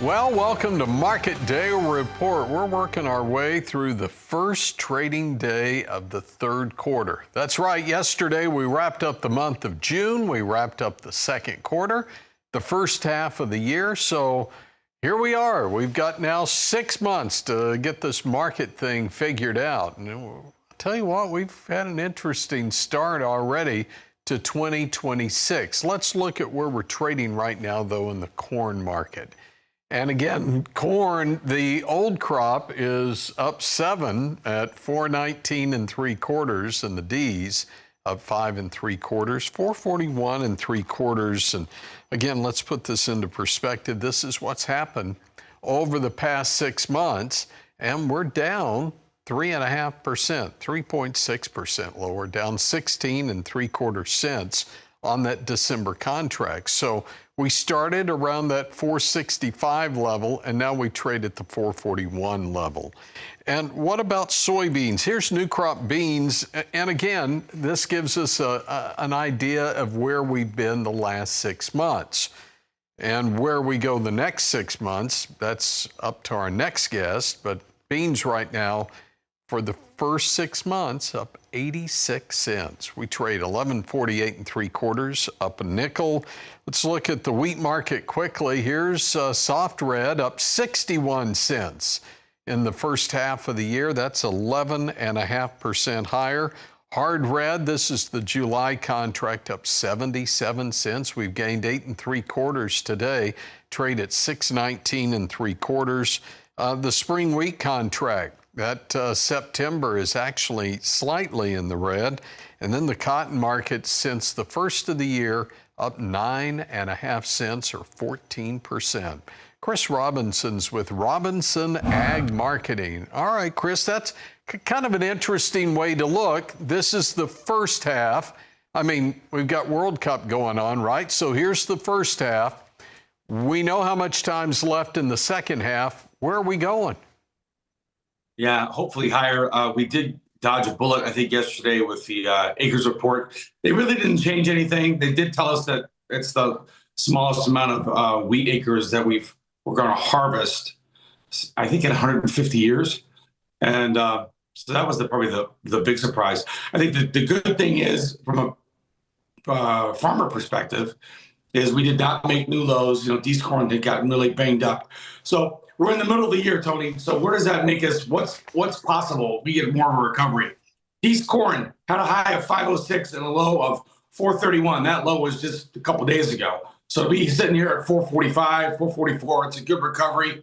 Well, welcome to Market Day Report. We're working our way through the first trading day of the third quarter. That's right. Yesterday, we wrapped up the month of June. We wrapped up the second quarter, the first half of the year. So here we are. We've got now 6 months to get this market thing figured out. And I'll tell you what, we've had an interesting start already to 2026. Let's look at where we're trading right now, though, in the corn market. And again, corn, the old crop is up 7 at 419 3/4, and the D's up 5 3/4, 441 3/4. And again, let's put this into perspective. This is what's happened over the past 6 months, and we're down 3.5%, 3.6% lower, down 16 3/4 cents on that December contract. So we started around that 465 level, and now we trade at the 441 level. And what about soybeans? Here's new crop beans. And again, this gives us an idea of where we've been the last 6 months. And where we go the next 6 months, that's up to our next guest. But beans right now, for the first 6 months, up 86 cents. We trade 11.48 3/4, up a nickel. Let's look at the wheat market quickly. Here's soft red, up 61 cents in the first half of the year. That's 11.5% higher. Hard red, this is the July contract, up 77 cents. We've gained 8 3/4 today. Trade at 6.19 3/4. The spring wheat contract, that September is actually slightly in the red. And then the cotton market since the first of the year, up 9.5 cents or 14%. Chris Robinson's with Robinson Ag Marketing. All right, Chris, that's kind of an interesting way to look. This is the first half. I mean, we've got World Cup going on, right? So here's the first half. We know how much time's left in the second half. Where are we going? Yeah, hopefully higher. We did dodge a bullet, I think, yesterday with the acres report. They really didn't change anything. They did tell us that it's the smallest amount of wheat acres that we're going to harvest, I think, in 150 years. And so that was probably the big surprise. I think the good thing is, from a farmer perspective, is we did not make new lows. You know, these corn had gotten really banged up. So we're in the middle of the year, Tony. So where does that make us? What's possible? We get more of a recovery. East corn had a high of 506 and a low of 431. That low was just a couple days ago. So to be sitting here at 445, 444, it's a good recovery.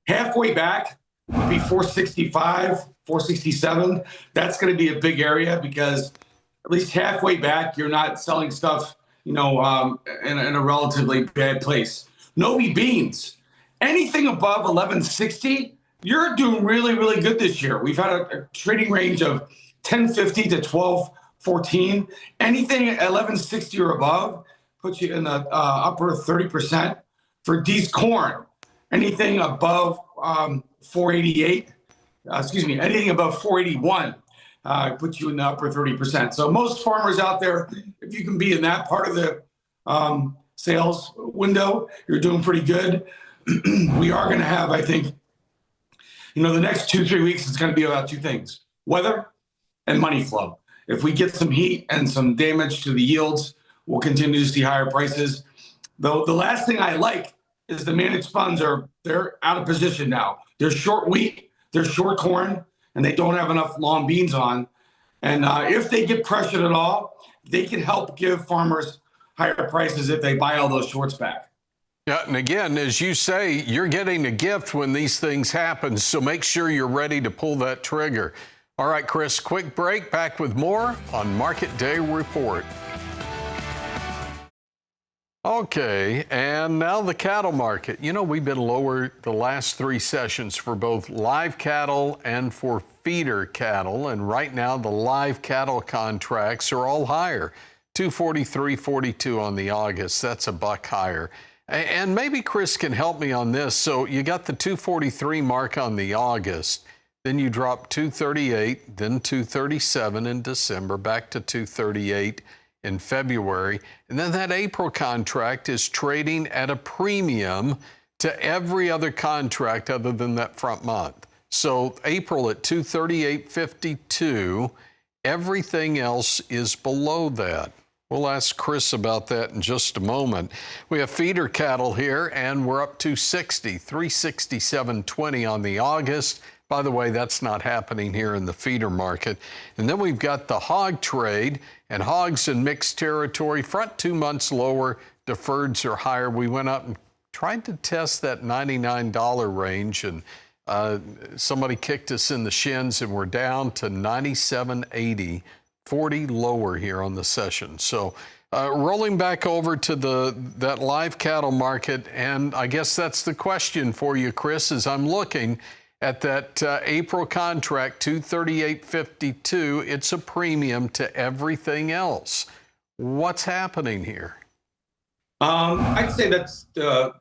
Halfway back would be 465, 467. That's going to be a big area because at least halfway back, you're not selling stuff, in a relatively bad place. Novi beans. Anything above 1160, you're doing really, really good this year. We've had a trading range of 1050 to 1214. Anything at 1160 or above puts you in the upper 30%. For D's corn, anything above 488, anything above 481 puts you in the upper 30%. So most farmers out there, if you can be in that part of the sales window, you're doing pretty good. We are going to have, I think, the next 2-3 weeks, it's going to be about two things: weather and money flow. If we get some heat and some damage to the yields, we'll continue to see higher prices. Though the last thing I like is the managed funds they're out of position now. They're short wheat, they're short corn, and they don't have enough long beans on. And if they get pressured at all, they can help give farmers higher prices if they buy all those shorts back. Yeah, and again, as you say, you're getting a gift when these things happen, so make sure you're ready to pull that trigger. All right, Chris, quick break. Back with more on Market Day Report. Okay, and now the cattle market. We've been lower the last 3 sessions for both live cattle and for feeder cattle, and right now the live cattle contracts are all higher. 243.42 on the August. That's $1 higher. And maybe Chris can help me on this. So you got the 243 mark on the August, then you drop 238, then 237 in December, back to 238 in February. And then that April contract is trading at a premium to every other contract other than that front month. So April at 238.52, everything else is below that. We'll ask Chris about that in just a moment. We have feeder cattle here, and we're up to 367.20 on the August. By the way, that's not happening here in the feeder market. And then we've got the hog trade, and hogs in mixed territory, front 2 months lower, deferreds are higher. We went up and tried to test that $99 range, and somebody kicked us in the shins, and we're down to $97.80. 40 lower here on the session. So rolling back over to that live cattle market, and I guess that's the question for you, Chris, as I'm looking at that April contract, 238.52. It's a premium to everything else. What's happening here? I'd say that's got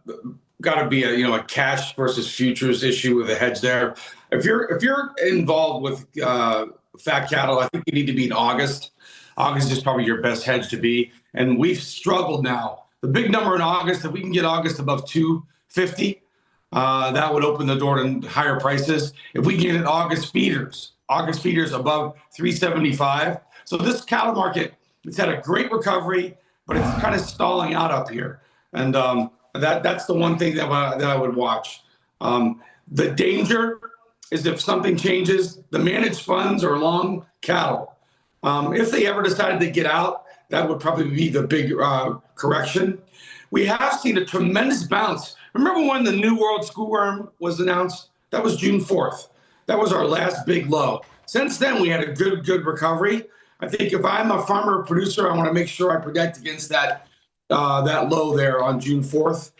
to be a cash versus futures issue with a hedge there. If you're involved with fat cattle, I think you need to be in August. August is probably your best hedge to be. And we've struggled now. The big number in August, if we can get August above 250, that would open the door to higher prices. If we can get August feeders above 375. So this cattle market, it's had a great recovery, but it's kind of stalling out up here. And that's the one thing that I would watch. The danger is if something changes, the managed funds are long cattle. If they ever decided to get out, that would probably be the big correction. We have seen a tremendous bounce. Remember when the New World Schoolworm was announced? That was June 4th. That was our last big low. Since then, we had a good recovery. I think if I'm a farmer or producer, I want to make sure I protect against that low there on June 4th.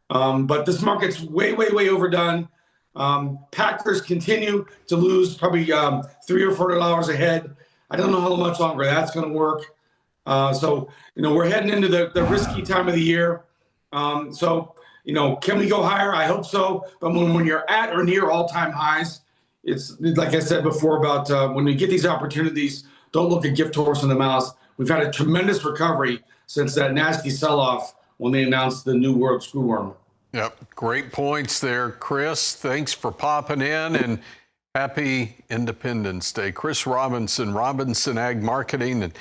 But this market's way overdone. Packers continue to lose probably $3 or $4 a head. I don't know how much longer that's going to work. So we're heading into the risky time of the year. So can we go higher? I hope so. But when you're at or near all-time highs, it's like I said before about when you get these opportunities, don't look a gift horse in the mouth. We've had a tremendous recovery since that nasty sell-off when they announced the New World Schoolworm. Yep, great points there, Chris. Thanks for popping in, and happy Independence Day. Chris Robinson, Robinson Ag Marketing. And